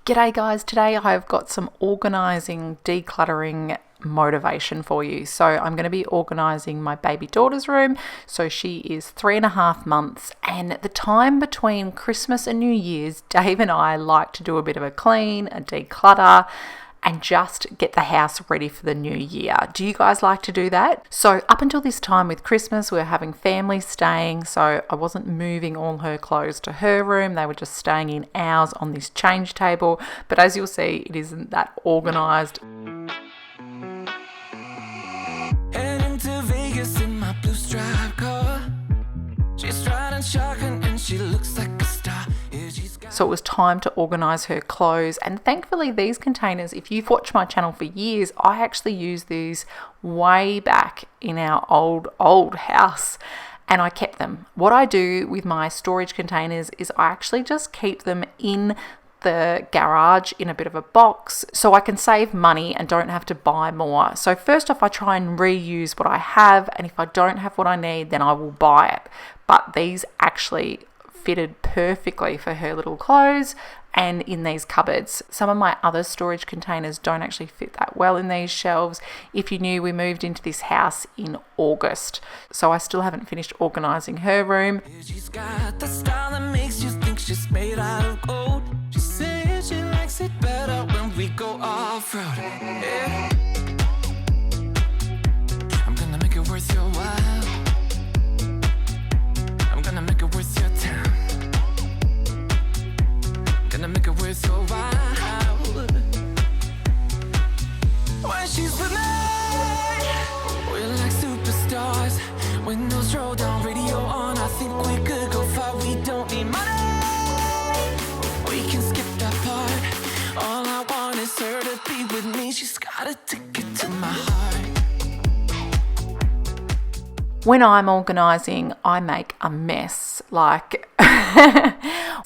G'day guys, today I've got some organising, decluttering motivation for you. So I'm going to be organising my baby daughter's room. So she is 3.5 months, and at the time between Christmas and New Year's, Dave and I like to do a bit of a clean, a declutter, and just get the house ready for the new year. Do you guys like to do that? So up until this time with Christmas, we were having family staying, so I wasn't moving all her clothes to her room. They were just staying in ours on this change table. But as you'll see, it isn't that organised. Heading to Vegas in my blue striped car. She's riding shotgun and she looks like a star. So it was time to organise her clothes, and thankfully these containers, if you've watched my channel for years, I actually used these way back in our old house, and I kept them. What I do with my storage containers is I actually just keep them in the garage in a bit of a box so I can save money and don't have to buy more. So first off, I try and reuse what I have, and if I don't have what I need, then I will buy it. But these actually fitted perfectly for her little clothes and in these cupboards. Some of my other storage containers don't actually fit that well in these shelves. If you knew, we moved into this house in August, so I still haven't finished organising her room. She's got the style that makes you think she's made out of gold. She says she likes it better when we go off-road. Yeah. I'm gonna make it worth your while. I'm gonna make it worth your time. Gonna make it worth your while. When she's with me, we're like superstars. Windows roll down, radio on. I think we could go far. We don't need money. We can skip that part. All I want is her to be with me. She's got a ticket to my heart. When I'm organising, I make a mess.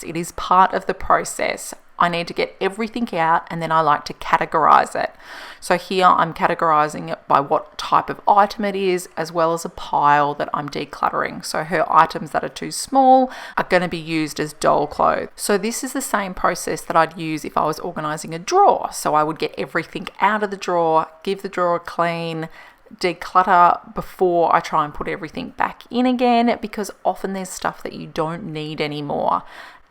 It is part of the process. I need to get everything out, and then I like to categorise it. So here I'm categorising it by what type of item it is, as well as a pile that I'm decluttering. So her items that are too small are going to be used as doll clothes. So this is the same process that I'd use if I was organising a drawer. So I would get everything out of the drawer, give the drawer a clean, declutter before I try and put everything back in again, because often there's stuff that you don't need anymore,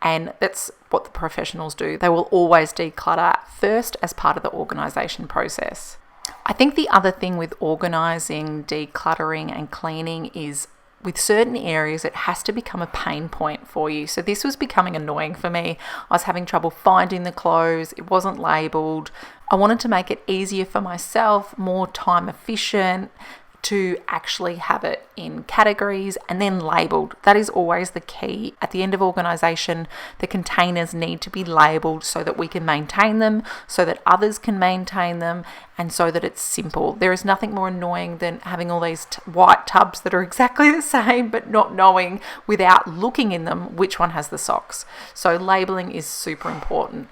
and that's what the professionals do. They will always declutter first as part of the organisation process. I think the other thing with organising, decluttering and cleaning is with certain areas, it has to become a pain point for you. So this was becoming annoying for me. I was having trouble finding the clothes. It wasn't labelled. I wanted to make it easier for myself, more time efficient, to actually have it in categories and then labelled. That is always the key. At the end of organisation, the containers need to be labelled so that we can maintain them, so that others can maintain them, and so that it's simple. There is nothing more annoying than having all these white tubs that are exactly the same, but not knowing without looking in them which one has the socks. So labelling is super important.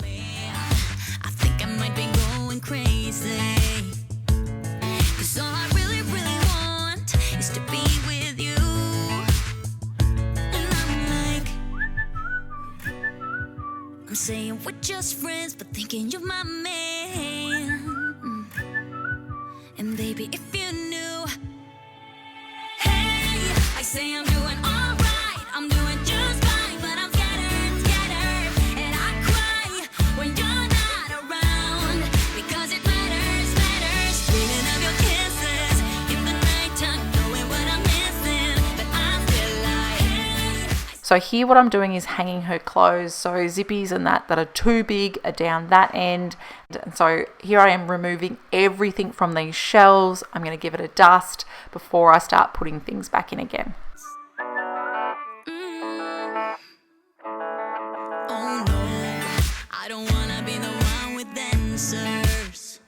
I think I might be going crazy. I'm saying we're just friends, but thinking you're my man. And baby, if you knew, hey, I say I'm doing alright, I'm doing just fine, but I'm scattered, and I cry when you're not around, because it matters, dreaming of your kisses in the nighttime, knowing what I'm missing, but I'm still like, hey. So here what I'm doing is hanging her clothes. So zippies and that are too big are down that end. And so here I am removing everything from these shelves. I'm going to give it a dust before I start putting things back in again. Oh no, I don't wanna be the one with answers,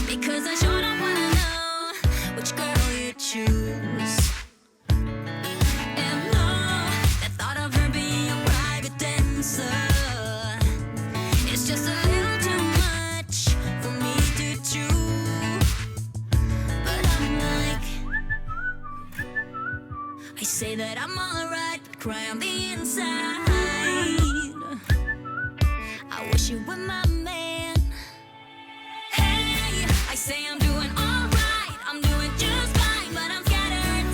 because I sure don't wanna know which girl you choose. I say that I'm alright, but cry on the inside. I I wish you were my man. Hey, I say I'm doing alright, I'm doing just fine, but I'm scattered,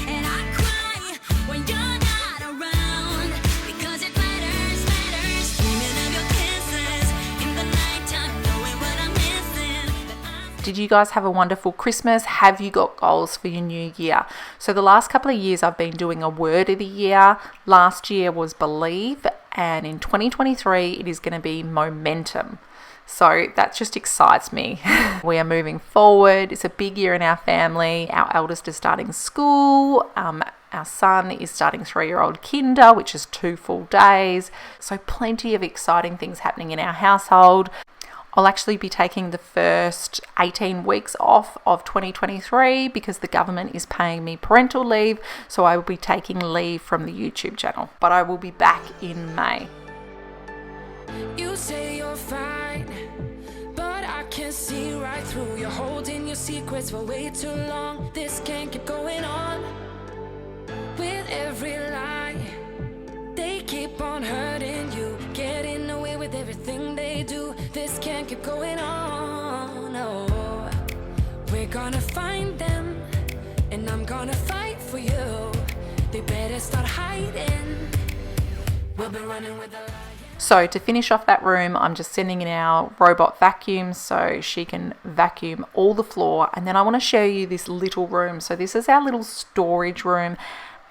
and I cry when you're not around, because it matters, dreaming of your kisses in the nighttime, knowing what I'm missing. Did you guys have a wonderful Christmas? Have you got goals for your new year? So the last couple of years I've been doing a word of the year. Last year was believe, and in 2023 it is going to be momentum. So that just excites me. We are moving forward. It's a big year in our family. Our eldest is starting school. Our son is starting 3-year-old kinder, which is 2 full days. So plenty of exciting things happening in our household. I'll actually be taking the first 18 weeks off of 2023 because the government is paying me parental leave. So I will be taking leave from the YouTube channel, but I will be back in May. You say you're fine, but I can see right through. You're holding your secrets for way too long. This can't keep going on. With every lie, they keep on hurting you, getting away with everything they do. This can't keep going on. No, we're gonna find them, and I'm gonna fight for you. They better start hiding. We'll be running with the lion. So to finish off that room, I'm just sending in our robot vacuum so she can vacuum all the floor. And then I want to show you this little room. So this is our little storage room,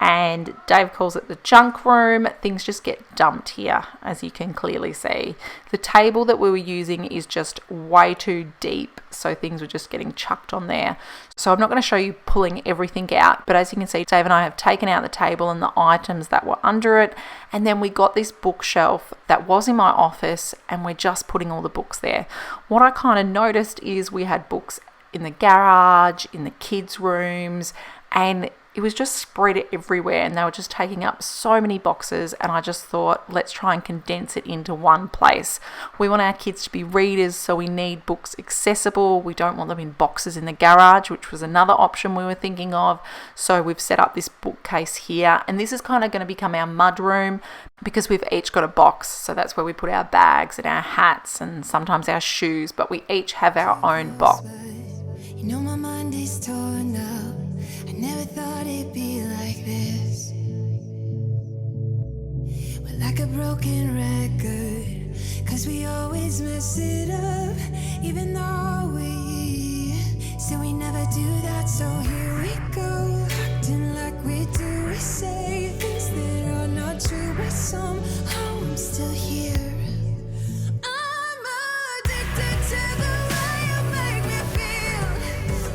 and Dave calls it the junk room. Things just get dumped here, as you can clearly see. The table that we were using is just way too deep, so things were just getting chucked on there. So I'm not going to show you pulling everything out, but as you can see, Dave and I have taken out the table and the items that were under it, and then we got this bookshelf that was in my office, and we're just putting all the books there. What I kind of noticed is we had books in the garage, in the kids' rooms, and it was just spread everywhere, and they were just taking up so many boxes, and I just thought, let's try and condense it into one place. We want our kids to be readers, so we need books accessible. We don't want them in boxes in the garage, which was another option we were thinking of. So we've set up this bookcase here, and this is kind of going to become our mudroom because we've each got a box. So that's where we put our bags and our hats and sometimes our shoes, but we each have our own box. You know my mind is torn up. I never thought it'd be like this. We're like a broken record, 'cause we always mess it up. Even though we say we never do that, so here we go, acting like we do. We say things that are not true, but somehow I'm still here. I'm addicted to the way you make me feel.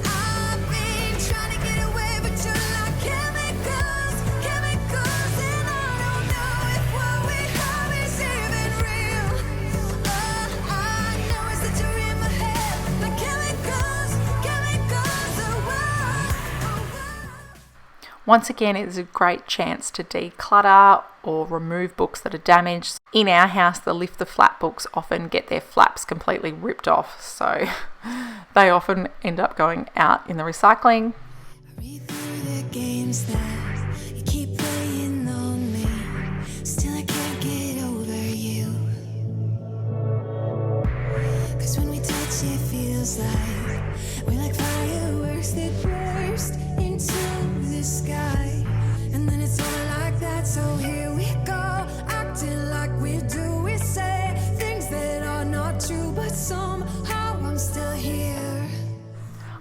I've been trying to get away, but you're like chemicals, and I don't know if what we have is even real. I know it's that you're in my head, like chemicals, Once again, it's a great chance to declutter or remove books that are damaged. In our house, the lift the flap books often get their flaps completely ripped off, so they often end up going out in the recycling. I read through the games that you keep playing on me. Still I can't get over you. 'Cause when we touch it feels like we're like fireworks that burst into the sky. And then it's all like that, so here we go, acting like we do. We say things that are not true, but somehow I'm still here.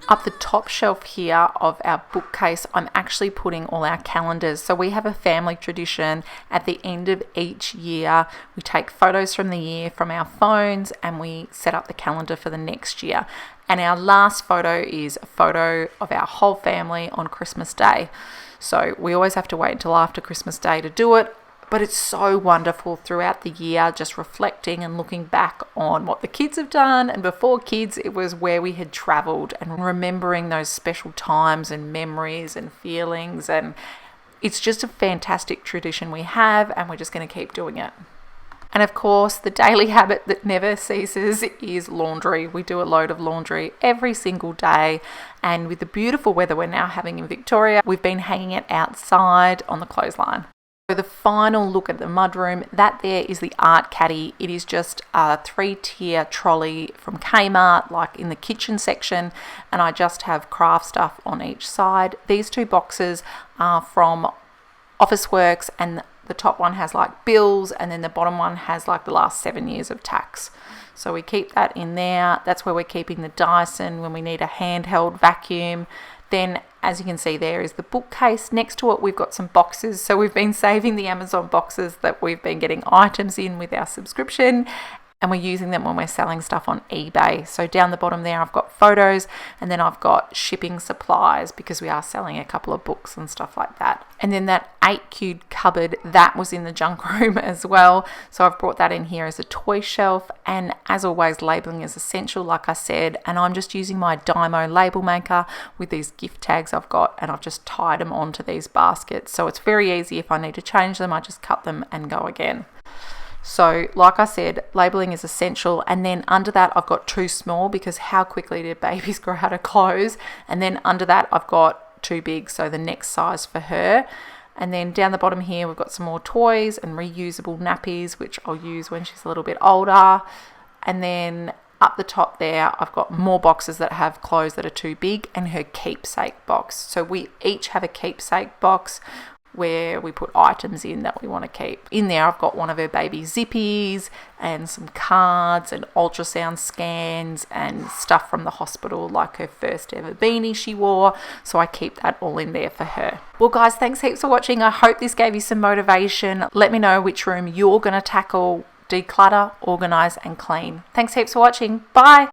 Up the top shelf here of our bookcase, I'm actually putting all our calendars. So we have a family tradition. At the end of each year, we take photos from the year from our phones and we set up the calendar for the next year. And our last photo is a photo of our whole family on Christmas Day. So we always have to wait until after Christmas Day to do it. But it's so wonderful throughout the year, just reflecting and looking back on what the kids have done. And before kids, it was where we had travelled and remembering those special times and memories and feelings. And it's just a fantastic tradition we have, and we're just going to keep doing it. And of course, the daily habit that never ceases is laundry. We do a load of laundry every single day. And with the beautiful weather we're now having in Victoria, we've been hanging it outside on the clothesline. the final look at the mudroom, that there is the art caddy. It is just a 3-tier trolley from Kmart, like in the kitchen section, and I just have craft stuff on each side. These 2 boxes are from Officeworks, and the top one has like bills, and then the bottom one has like the last 7 years of tax. So we keep that in there. That's where we're keeping the Dyson when we need a handheld vacuum. Then, as you can see, there is the bookcase. Next to it, we've got some boxes. So we've been saving the Amazon boxes that we've been getting items in with our subscription, and we're using them when we're selling stuff on eBay. So down the bottom there, I've got photos, and then I've got shipping supplies because we are selling a couple of books and stuff like that. And then that 8 cupboard, that was in the junk room as well. So I've brought that in here as a toy shelf. And as always, labeling is essential, like I said. And I'm just using my Dymo label maker with these gift tags I've got, and I've just tied them onto these baskets. So it's very easy. If I need to change them, I just cut them and go again. So like I said, labeling is essential. And then under that, I've got too small because how quickly do babies grow out of clothes? And then under that, I've got too big, so the next size for her. And then down the bottom here, we've got some more toys and reusable nappies, which I'll use when she's a little bit older. And then up the top there, I've got more boxes that have clothes that are too big, and her keepsake box. So we each have a keepsake box where we put items in that we want to keep. In there, I've got one of her baby zippies and some cards and ultrasound scans and stuff from the hospital, like her first ever beanie she wore. So I keep that all in there for her. Well, guys, thanks heaps for watching. I hope this gave you some motivation. Let me know which room you're going to tackle, declutter, organise and clean. Thanks heaps for watching. Bye.